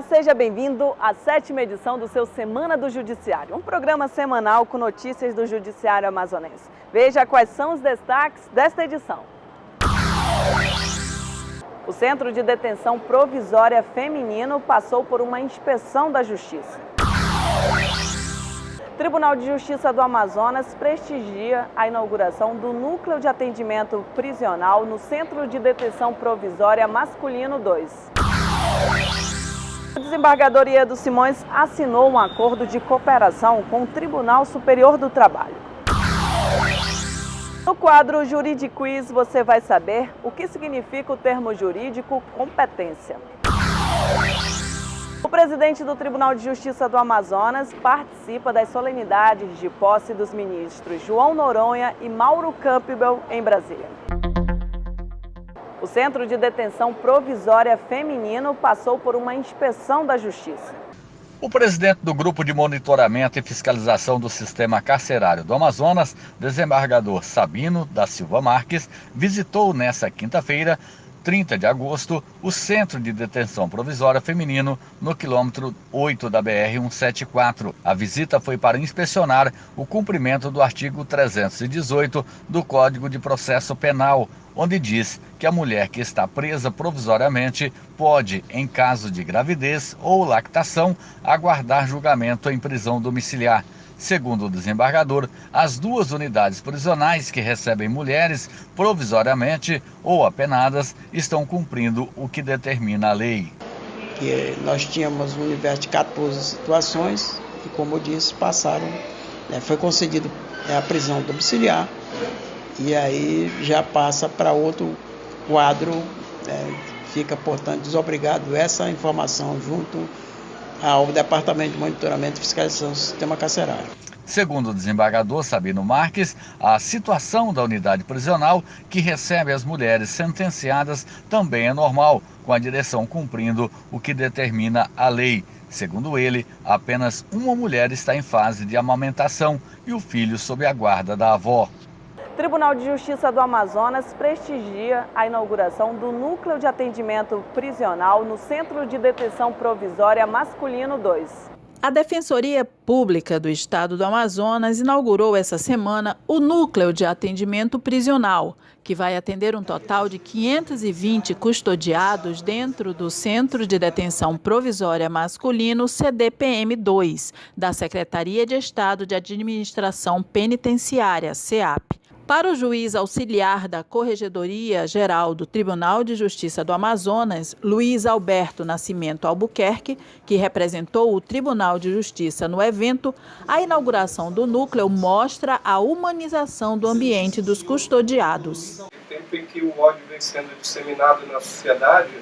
Olá, seja bem-vindo à 7ª edição do seu Semana do Judiciário, um programa semanal com notícias do Judiciário amazonense. Veja quais são os destaques desta edição. O Centro de Detenção Provisória Feminino passou por uma inspeção da Justiça. O Tribunal de Justiça do Amazonas prestigia a inauguração do Núcleo de Atendimento Prisional no Centro de Detenção Provisória Masculino 2. A desembargador dos Simões assinou um acordo de cooperação com o Tribunal Superior do Trabalho. No quadro Juridiquiz você vai saber o que significa o termo jurídico competência. O presidente do Tribunal de Justiça do Amazonas participa das solenidades de posse dos ministros João Noronha e Mauro Campbell em Brasília. O Centro de Detenção Provisória Feminino passou por uma inspeção da Justiça. O presidente do Grupo de Monitoramento e Fiscalização do Sistema Carcerário do Amazonas, desembargador Sabino da Silva Marques, visitou nesta quinta-feira, 30 de agosto, o Centro de Detenção Provisória Feminino no quilômetro 8 da BR-174. A visita foi para inspecionar o cumprimento do artigo 318 do Código de Processo Penal, onde diz que a mulher que está presa provisoriamente pode, em caso de gravidez ou lactação, aguardar julgamento em prisão domiciliar. Segundo o desembargador, as duas unidades prisionais que recebem mulheres provisoriamente ou apenadas estão cumprindo o que determina a lei. Nós tínhamos um universo de 14 situações e, como eu disse, foi concedido a prisão domiciliar e aí já passa para outro quadro, fica, portanto, desobrigado essa informação junto ao Departamento de Monitoramento e Fiscalização do Sistema Carcerário. Segundo o desembargador Sabino Marques, a situação da unidade prisional que recebe as mulheres sentenciadas também é normal, com a direção cumprindo o que determina a lei. Segundo ele, apenas uma mulher está em fase de amamentação e o filho sob a guarda da avó. O Tribunal de Justiça do Amazonas prestigia a inauguração do Núcleo de Atendimento Prisional no Centro de Detenção Provisória Masculino 2. A Defensoria Pública do Estado do Amazonas inaugurou essa semana o Núcleo de Atendimento Prisional, que vai atender um total de 520 custodiados dentro do Centro de Detenção Provisória Masculino CDPM-2, da Secretaria de Estado de Administração Penitenciária, SEAP. Para o juiz auxiliar da Corregedoria Geral do Tribunal de Justiça do Amazonas, Luiz Alberto Nascimento Albuquerque, que representou o Tribunal de Justiça no evento, a inauguração do núcleo mostra a humanização do ambiente dos custodiados. No tempo em que o ódio vem sendo disseminado na sociedade,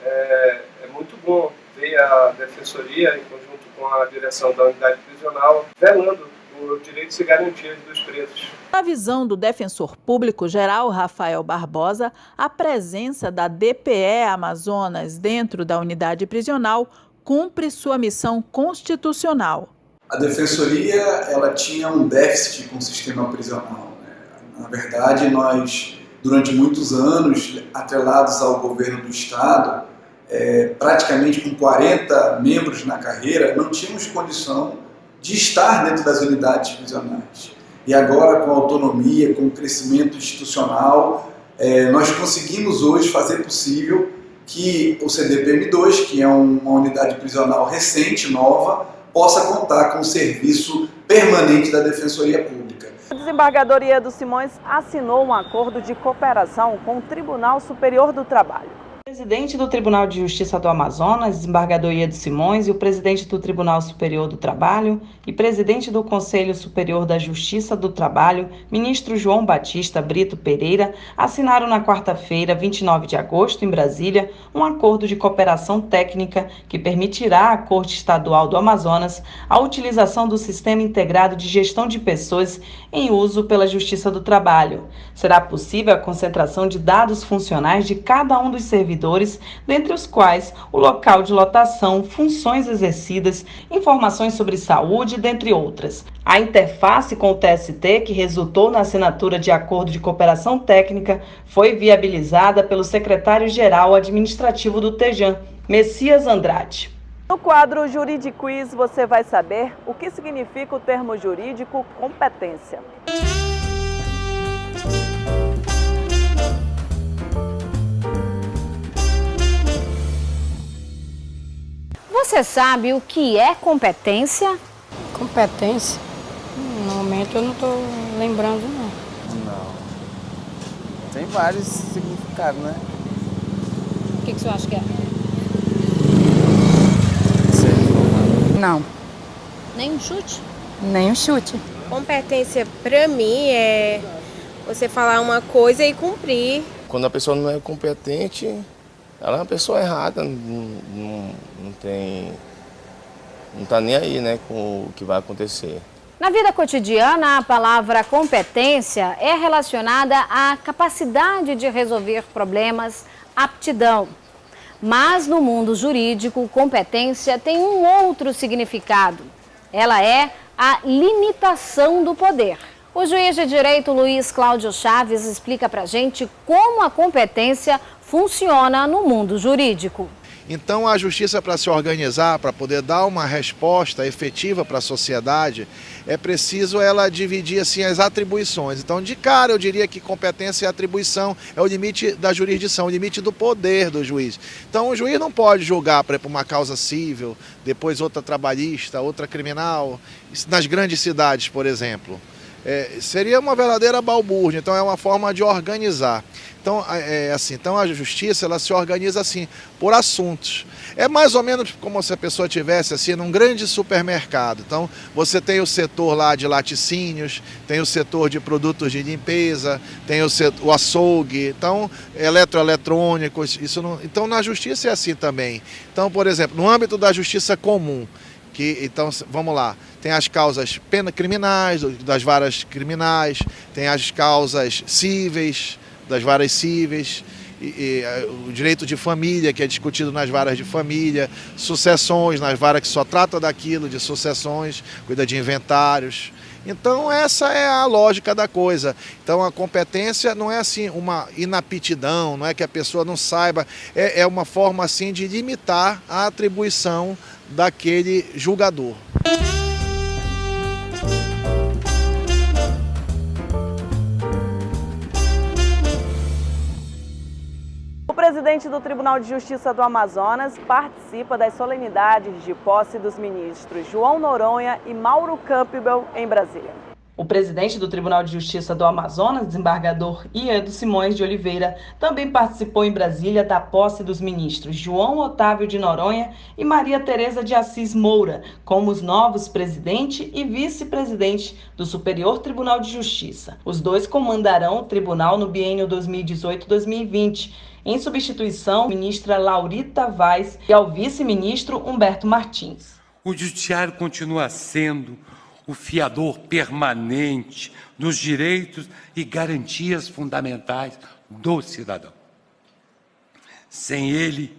é muito bom ver a Defensoria, em conjunto com a direção da unidade prisional, velando por direitos e garantias dos presos. Na visão do defensor público geral Rafael Barbosa, a presença da DPE Amazonas dentro da unidade prisional cumpre sua missão constitucional. A Defensoria ela tinha um déficit com o sistema prisional. Na verdade, nós, durante muitos anos, atrelados ao governo do Estado, praticamente com 40 membros na carreira, não tínhamos condição de estar dentro das unidades prisionais. E agora, com a autonomia, com o crescimento institucional, nós conseguimos hoje fazer possível que o CDPM-2, que é uma unidade prisional recente, nova, possa contar com o serviço permanente da Defensoria Pública. A desembargador dos Simões assinou um acordo de cooperação com o Tribunal Superior do Trabalho. O presidente do Tribunal de Justiça do Amazonas, desembargador dos Simões, e o presidente do Tribunal Superior do Trabalho e presidente do Conselho Superior da Justiça do Trabalho, ministro João Batista Brito Pereira, assinaram na quarta-feira, 29 de agosto, em Brasília, um acordo de cooperação técnica que permitirá à Corte Estadual do Amazonas a utilização do Sistema Integrado de Gestão de Pessoas em uso pela Justiça do Trabalho. Será possível a concentração de dados funcionais de cada um dos servidores, dentre os quais o local de lotação, funções exercidas, informações sobre saúde, dentre outras. A interface com o TST, que resultou na assinatura de acordo de cooperação técnica, foi viabilizada pelo secretário-geral administrativo do TEJAN, Messias Andrade. No quadro Juridiquiz você vai saber o que significa o termo jurídico competência. Você sabe o que é competência? Competência? No momento eu não estou lembrando, não. Não. Tem vários significados, né? O que você acha que é? Não, Nem um chute? nem um chute. Competência para mim é você falar uma coisa e cumprir. Quando a pessoa não é competente, ela é uma pessoa errada, não tá nem aí, né, com o que vai acontecer. Na vida cotidiana, a palavra competência é relacionada à capacidade de resolver problemas, aptidão. Mas no mundo jurídico, competência tem um outro significado. Ela é a limitação do poder. O juiz de direito Luiz Cláudio Chaves explica pra gente como a competência funciona no mundo jurídico. Então a justiça, para se organizar, para poder dar uma resposta efetiva para a sociedade, é preciso ela dividir assim as atribuições. Então, de cara, eu diria que competência e atribuição é o limite da jurisdição, o limite do poder do juiz. Então, o juiz não pode julgar, por exemplo, uma causa civil, depois outra trabalhista, outra criminal, nas grandes cidades, por exemplo. Seria uma verdadeira balbúrdia, então é uma forma de organizar. Então, então a justiça ela se organiza assim, por assuntos. É mais ou menos como se a pessoa estivesse assim, num grande supermercado. Então, você tem o setor lá de laticínios, tem o setor de produtos de limpeza, tem o açougue, então, eletroeletrônicos. Então, na justiça é assim também. Então, por exemplo, no âmbito da justiça comum, então, vamos lá, tem as causas criminais, das varas criminais, tem as causas cíveis, das varas cíveis, e o direito de família, que é discutido nas varas de família, sucessões, nas varas que só trata daquilo, de sucessões, cuida de inventários. Então essa é a lógica da coisa. Então a competência não é assim uma inaptidão, não é que a pessoa não saiba, é uma forma assim de limitar a atribuição daquele julgador. O presidente do Tribunal de Justiça do Amazonas participa das solenidades de posse dos ministros João Noronha e Mauro Campbell em Brasília. O presidente do Tribunal de Justiça do Amazonas, desembargador Iedo Simões de Oliveira, também participou em Brasília da posse dos ministros João Otávio de Noronha e Maria Tereza de Assis Moura, como os novos presidente e vice-presidente do Superior Tribunal de Justiça. Os dois comandarão o tribunal no biênio 2018-2020, em substituição à ministra Laurita Vaz e ao vice-ministro Humberto Martins. O judiciário continua sendo o fiador permanente dos direitos e garantias fundamentais do cidadão. Sem ele,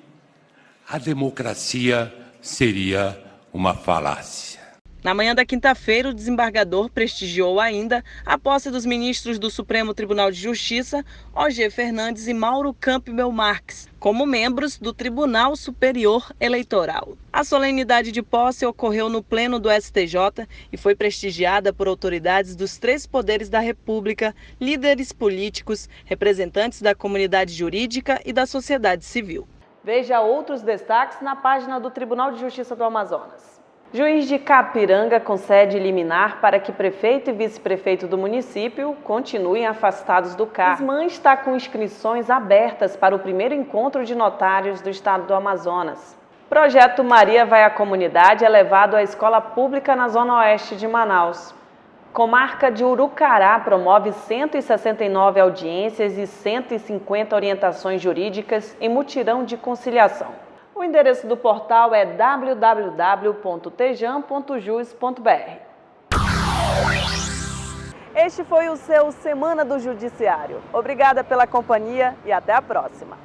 a democracia seria uma falácia. Na manhã da quinta-feira, o desembargador prestigiou ainda a posse dos ministros do Supremo Tribunal de Justiça, O.G. Fernandes e Mauro Campbell Marques, como membros do Tribunal Superior Eleitoral. A solenidade de posse ocorreu no Pleno do STJ e foi prestigiada por autoridades dos 3 poderes da República, líderes políticos, representantes da comunidade jurídica e da sociedade civil. Veja outros destaques na página do Tribunal de Justiça do Amazonas. Juiz de Capiranga concede liminar para que prefeito e vice-prefeito do município continuem afastados do cargo. Ismã está com inscrições abertas para o primeiro encontro de notários do estado do Amazonas. Projeto Maria Vai à Comunidade é levado à escola pública na zona oeste de Manaus. Comarca de Urucará promove 169 audiências e 150 orientações jurídicas em mutirão de conciliação. O endereço do portal é www.tejam.jus.br. Este foi o seu Semana do Judiciário. Obrigada pela companhia e até a próxima.